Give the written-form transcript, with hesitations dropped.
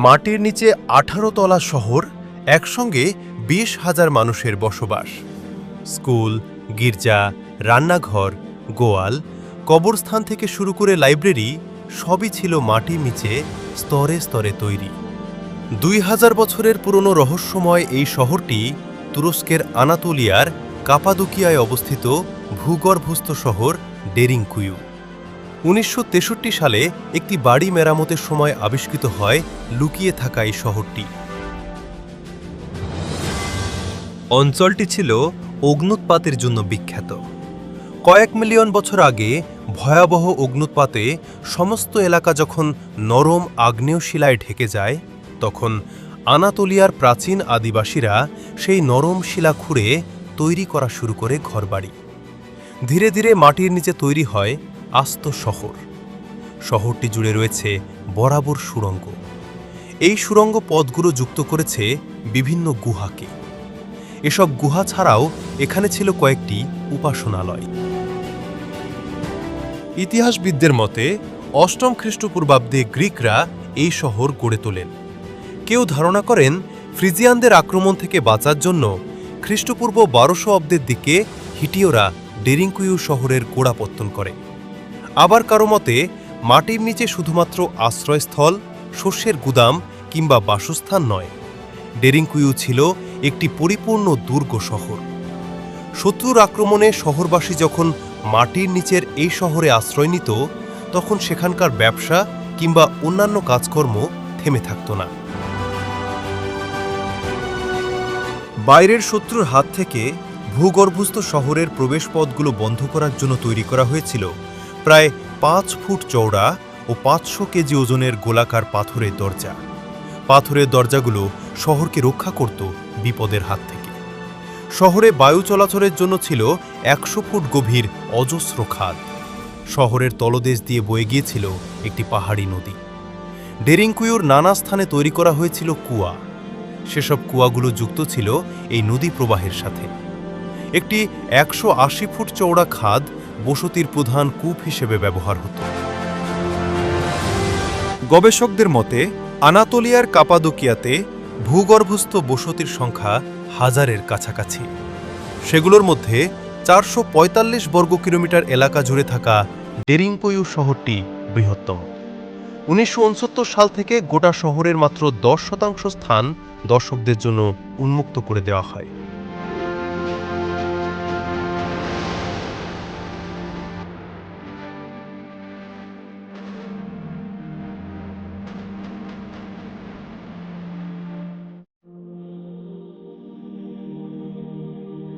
মাটির নিচে ১৮ তলা শহর, একসঙ্গে ২০,০০০ মানুষের বসবাস। স্কুল, গির্জা, রান্নাঘর, গোয়াল, কবরস্থান থেকে শুরু করে লাইব্রেরি সবই ছিল মাটির নিচে স্তরে স্তরে তৈরি। ২০০০ বছরের পুরনো রহস্যময় এই শহরটি তুরস্কের আনাতোলিয়ার কাপাদোকিয়ায় অবস্থিত ভূগর্ভস্থ শহর ডেরিংকুয়ু। ১৯৬৩ সালে একটি বাড়ি মেরামতের সময় আবিষ্কৃত হয় লুকিয়ে থাকা এই শহরটি। অঞ্চলটি ছিল অগ্ন্যুৎপাতের জন্য বিখ্যাত। কয়েক মিলিয়ন বছর আগে ভয়াবহ অগ্ন্যুৎপাতে সমস্ত এলাকা যখন নরম আগ্নেয় শিলায় ঢেকে যায়, তখন আনাতোলিয়ার প্রাচীন আদিবাসীরা সেই নরম শিলা খুঁড়ে তৈরি করা শুরু করে ঘরবাড়ি। ধীরে ধীরে মাটির নিচে তৈরি হয় আস্ত শহর। শহরটি জুড়ে রয়েছে বরাবর সুড়ঙ্গ। এই সুড়ঙ্গ পথগুলো যুক্ত করেছে বিভিন্ন গুহাকে। এসব গুহা ছাড়াও এখানে ছিল কয়েকটি উপাসনালয়। ইতিহাসবিদদের মতে ৮ম খ্রিস্টপূর্বাব্দে গ্রিকরা এই শহর গড়ে তোলেন। কেউ ধারণা করেন ফ্রিজিয়ানদের আক্রমণ থেকে বাঁচার জন্য খ্রিস্টপূর্ব ১২০০ অব্দের দিকে হিটিয়রা ডেরিংকুয়ু শহরের গোড়াপত্তন করে। আবার কারো মতে মাটির নিচে শুধুমাত্র আশ্রয়স্থল, শস্যের গুদাম কিংবা বাসস্থান নয়, ডেরিংকুয়ু ছিল একটি পরিপূর্ণ দুর্গ শহর। শত্রুর আক্রমণে শহরবাসী যখন মাটির নিচের এই শহরে আশ্রয় নিত, তখন সেখানকার ব্যবসা কিংবা অন্যান্য কাজকর্ম থেমে থাকত না। বাইরের শত্রুর হাত থেকে ভূগর্ভস্থ শহরের প্রবেশপথগুলো বন্ধ করার জন্য তৈরি করা হয়েছিল প্রায় ৫ ফুট চওড়া ও ৫০০ কেজি ওজনের গোলাকার পাথরের দরজা। পাথরের দরজাগুলো শহরকে রক্ষা করত বিপদের হাত থেকে। শহরে বায়ু চলাচলের জন্য ছিল ১০০ ফুট গভীর অজস্র খাদ। শহরের তলদেশ দিয়ে বয়ে গিয়েছিল একটি পাহাড়ি নদী। ডেরিংকুয়ুর নানা স্থানে তৈরি করা হয়েছিল কুয়া। সেসব কুয়াগুলো যুক্ত ছিল এই নদী প্রবাহের সাথে। একটি ১৮০ ফুট চওড়া খাদ বসতির প্রধান কূপ হিসেবে ব্যবহার হতো। গবেষকদের মতে আনাতোলিয়ার কাপাদোকিয়াতে ভূগর্ভস্থ বসতির সংখ্যা ১০০০-এর কাছাকাছি। সেগুলোর মধ্যে ৪৪৫ বর্গ কিলোমিটার এলাকা জুড়ে থাকা ডেরিংকুয়ু শহরটি বৃহত্তম। ১৯৬৯ সাল থেকে গোটা শহরের মাত্র ১০% স্থান দর্শকদের জন্য উন্মুক্ত করে দেওয়া হয়।